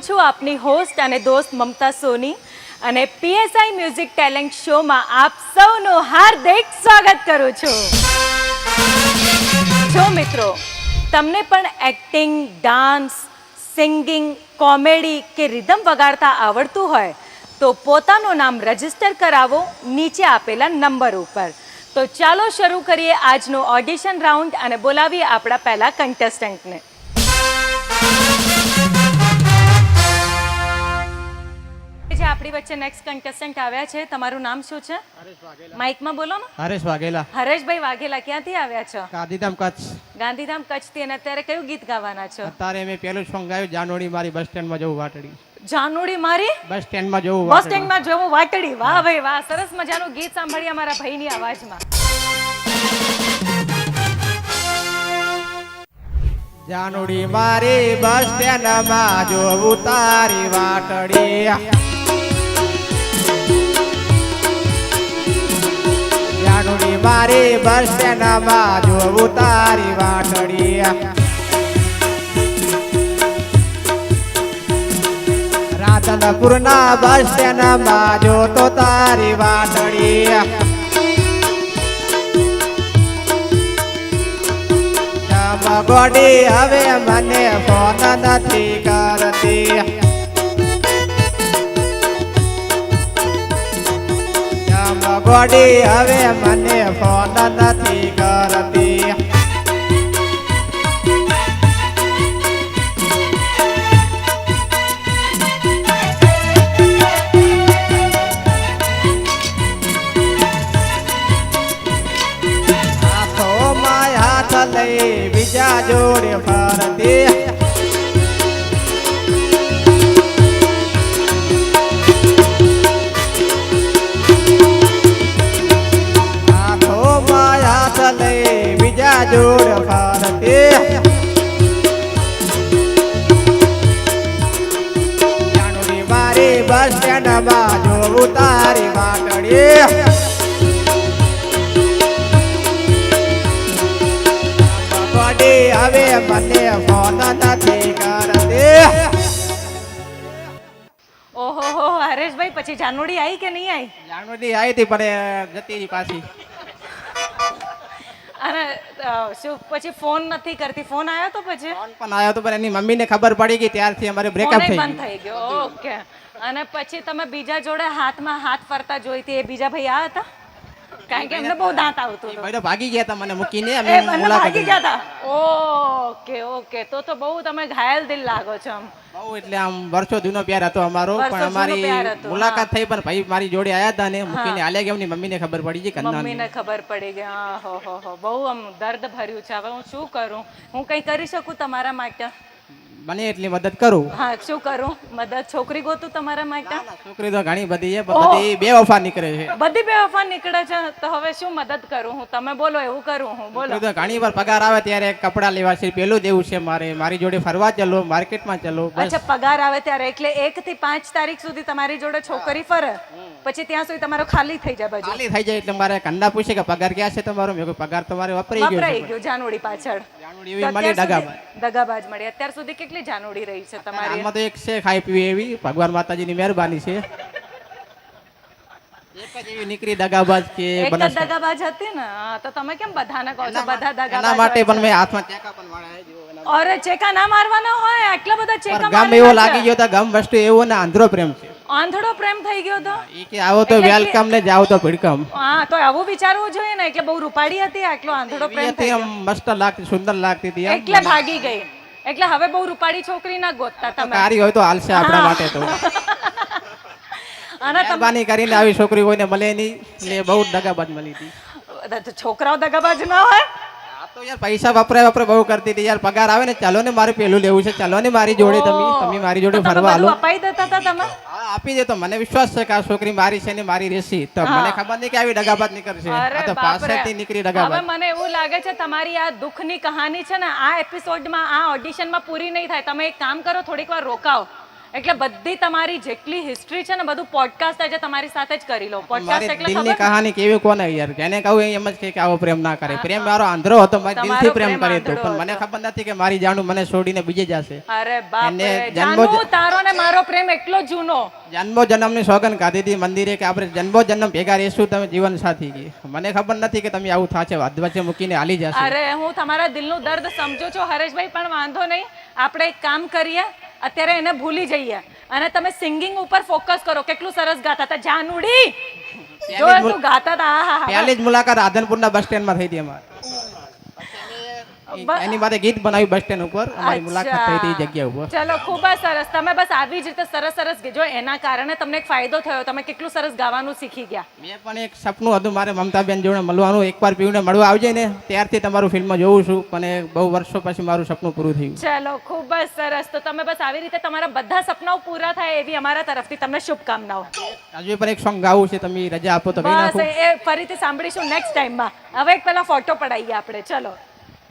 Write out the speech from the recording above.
છું આપની હોસ્ટ અને દોસ્ત મમતા સોની અને પીએસઆઈ મ્યુઝિક ટેલેન્ટ શોમાં આપ સૌનું હાર્દિક સ્વાગત કરું છું. જો મિત્રો તમને પણ એક્ટિંગ, ડાન્સ, સિંગિંગ, કોમેડી કે રિધમ વગાડતા આવડતું હોય તો પોતાનું નામ રજીસ્ટર કરાવો નીચે આપેલા નંબર ઉપર. તો ચાલો શરૂ કરીએ આજનો ઓડિશન રાઉન્ડ અને બોલાવીએ આપણા પહેલા કન્ટેસ્ટન્ટને. જે આપણી વચ્ચે નેક્સ્ટ કન્ટેસ્ટન્ટ આવ્યા છે, તમારું નામ શું છે? માઇકમાં બોલો ને. હરેશ વાઘેલા. હરેશભાઈ વાઘેલા, ક્યાંથી આવ્યા છો? ગાંધીધામ કચ્છ. ગાંધીધામ કચ્છથી. અને અત્યારે કયું ગીત ગાવાના છો? અત્યારે મેં પેલું સોંગ ગાયું, જાનોડી મારી બસ સ્ટેન્ડમાં જવું વાટડી. જાનુડી મારી બસ સ્ટેન્ડમાં જવું બસ સ્ટેન્ડમાં જવું વાટડી. વાહ ભાઈ વાહ, સરસ મજાનું ગીત સાંભળીએ અમારા ભાઈની અવાજમાં. જાનોડી મારી બસ સ્ટેન્ડમાં જોવું તારી વાટડી. જાનોડી મારી બસ સ્ટેન્ડમાં જોવું તારી વાટડી. રાધનપુરના બસ સ્ટેન્ડમાં જોતો તારી વાટડી. ગોડી હવે મને ફોન નથી કરતી. ગોડી હવે મને ફોન નથી કરતી. હાથોમાં હાથ લઈ બીજા જોડે ફરતી. હાથોમાં હાથ લઈ બીજા જોડે ફરતી. જાનોડી મારી બસ સ્ટેન્ડમાં જોવું તારી વાટડી. હવે મને ફોન નથી કરતી. ઓહો હરેશભાઈ, પછી જાનુડી આવી કે નહીં આવી? જાનોડી આવી હતી પણ જતી રહી પાછી. અને શું પછી ફોન નથી કરતી? ફોન આવ્યો તો પછી ફોન પણ આવ્યો તો પણ એની મમ્મીને ખબર પડી ગઈ, ત્યારથી અમારે બ્રેકઅપ થઈ બંધ થઈ ગયો. ઓકે. અને પછી તમે બીજા જોડે હાથમાં હાથ ફરતા જોઈ હતી, એ બીજા ભાઈ આ હતા? કારણ કે એમને બહુ દાંત આવતું હતું. ભાઈ ભાગી ગયા હતા મને મૂકીને. અમે એ બંને મુલાકાત ભાગી ગયા હતા. ઓકે. તો બહુ તમે ઘાયલ દિલ લાગો છો આમ. બહુ એટલે આમ વર્ષો જૂનો પ્યાર હતો અમારો, વર્ષો પણ અમારી જૂનો પ્યાર હતો, મુલાકાત થઈ પણ ભાઈ મારી જોડે આયા હતા ને મૂકીને હાલ્યા ગયા. એમની મમ્મીને ખબર પડી ગઈ. મમ્મીને ખબર પડી ગઈ. હો બહુ આમ દર્દ ભર્યું છે. હવે હું શું કરું? હું કંઈ કરી શકું તમારા માટે? બને એટલી મદદ કરું. હા, શું કરું? મદદ છોકરી ગોતું તમારા માટે? છોકરી તો ઘણી બધી છે, પણ બધી બેવફા નીકળે છે. બધી બેવફા નીકળે છે. તો હવે શું મદદ કરું હું? તમે બોલો, એવું કરું હું? બોલો. છોકરી તો ઘણી વાર પગાર આવે ત્યારે કપડાં લેવા છે, પેલું દેવું છે મારે, મારી જોડે ફરવા ચાલો, માર્કેટમાં ચાલો. અચ્છા, પગાર આવે ત્યારે. એટલે 1 થી 5 તારીખ સુધી તમારી જોડે છોકરી ફરે, પછી ત્યાં સુધી તમારો ખાલી થઈ જાય. બાજુ ખાલી થઈ જાય એટલે મારે કંડા પૂછે કે પગાર ક્યાં છે તમારો? મેં કહ્યું પગાર તમારે વપરાઈ ગયો. જાનુડી પાછળ જાનોડી એવી મળી દગાબાજ મળી. અત્યાર સુધી કેટલી જાનુડી રહી છે તમારી? આમાં તો એક છે ખાઈ પીવી એવી, ભગવાન માતાજીની મહેરબાની છે. એક જ એવી નીકળી દગાબાજ કે એક જ દગાબાજ હતી ને. તો તમે કેમ બધાને કહો છો બધા દગાબાજ? એના માટે પણ મેં હાથમાં ચેકા પણ વાળા. અરે ચેકા ના મારવાના હોય, આટલા બધા ચેકા ગમ એવો લાગી ગયો તો ગમ વસ્તુ એવો ને આંધળો પ્રેમ છે. આંધળો પ્રેમ થઈ ગયો તો ઈ કે આવો તો વેલકમ ને જાવ તો ભીડકમ. હા, તો આવું વિચારવું જોઈએ ને. એટલે બહુ રૂપાળી હતી, આટલો આંધળો પ્રેમ થઈ આમ મસ્ત લાગતી, સુંદર લાગતી હતી. એટલે ભાગી ગઈ. એટલે હવે બહુ રૂપાળી છોકરી ના ગોતતા તમે. કારી હોય તો હાલશે આપણા માટે તો. અને મહેરબાની કરીને આવી છોકરી કોઈને મળે નહીં, એટલે બહુ દગાબાજ મળી હતી. છોકરાઓ દગાબાજ ના હોય. તો યાર પૈસા વપરાય બહુ કરતી હતી યાર. પગાર આવે ને ચાલો ને મારે પેલું લેવું છે, ચાલો ને મારી જોડે, તમે મારી જોડે ફરવા હાલો. અપાઈ દેતા હતા તમે? હા, આપી દે. તો મને વિશ્વાસ છે કે આ છોકરી મારી છે ને મારી રહેશે. તો મને ખબર નહીં કે આવી દગાબાજ નીકળશે. આ તો પાસેથી નીકળી દગાબાજ. હવે મને એવું લાગે છે તમારી આ દુઃખની કહાની છે ને આ એપિસોડમાં, આ ઓડિશનમાં પૂરી નહીં થાય. તમે એક કામ કરો, થોડીક વાર રોકાઓ. એટલે બધી તમારી જેટલી હિસ્ટ્રી છે ને બધું પોડકાસ્ટ આજે તમારી સાથે જ કરી લો. મારી પોડકાસ્ટ એટલે દિલની ખબર કહાની કેવી કોને યાર, જેને કહું એ એમ જ કહે કે આવો પ્રેમ ના કરે. પ્રેમ મારો આંધળો હતો, મારી તમારો દિલથી પ્રેમ પ્રેમ કર્યો હતો, આંધળો પણ મને ખબર નથી કે મારી જાણું મને છોડીને બીજે જશે. અરે બાપ એને રે, જન્મો જાનુ તારો ને મારો પ્રેમ એટલો જૂનો. જન્મો જન્મની સોગન ખાધી હતી મંદિરે કે આપણે જન્મો જન્મ ભેગા રહેશું, તમે જીવન સાથી ગઈ. મને ખબર નથી કે તમે આવું થાશે, વચ્ચે મૂકીને હાલી જશે. અરે હું તમારા દિલનું દર્દ સમજુ છું હરેશભાઈ, પણ વાંધો નહીં, આપણે એક કામ કરીએ, અત્યારે એને ભૂલી જઈએ અને તમે સિંગિંગ ઉપર ફોકસ કરો. કેટલું સરસ ગાતા હતા જાનુડી, જો તું ગાતા હતા. આહા. પહેલી જ મુલાકાત રાધનપુરના બસ સ્ટેન્ડમાં થઈ હતી અમારે. એની માટે ગીત બનાવ્યું બસ સ્ટેન્ડ ઉપર, અમારી મુલાકાત થઈ હતી એ જગ્યા ઉપર. ચલો ખૂબ જ સરસ. તમે બસ આવી જ રીતે સરસ સરસ જો એના કારણે તમને એક ફાયદો થયો, તમે કેટલું સરસ ગાવાનું શીખી ગયા. મેં પણ એક સપનું હતું મારે મમતાબેન જોડે મળવાનું, એકવાર પીવને મળવા આવજે ને, ત્યારથી તમારું ફિલ્મ જોઉં છું, પણ એ બહુ વર્ષો પછી મારું સપનું પૂરું થયું. ચલો ખૂબ જ સરસ. તો તમે બસ આવી રીતે તમારા બધા સપનાઓ પૂરા થાય એવી અમારા તરફથી તમને શુભકામનાઓ. હજુ પણ એક સોંગ ગાવું છે, તમે રજા આપો તો ગાઈ બસ નાખું. એ ફરીથી સાંભળીશું નેક્સ્ટ ટાઈમમાં. હવે એક પેલા ફોટો પડાવીએ આપણે. ચલો.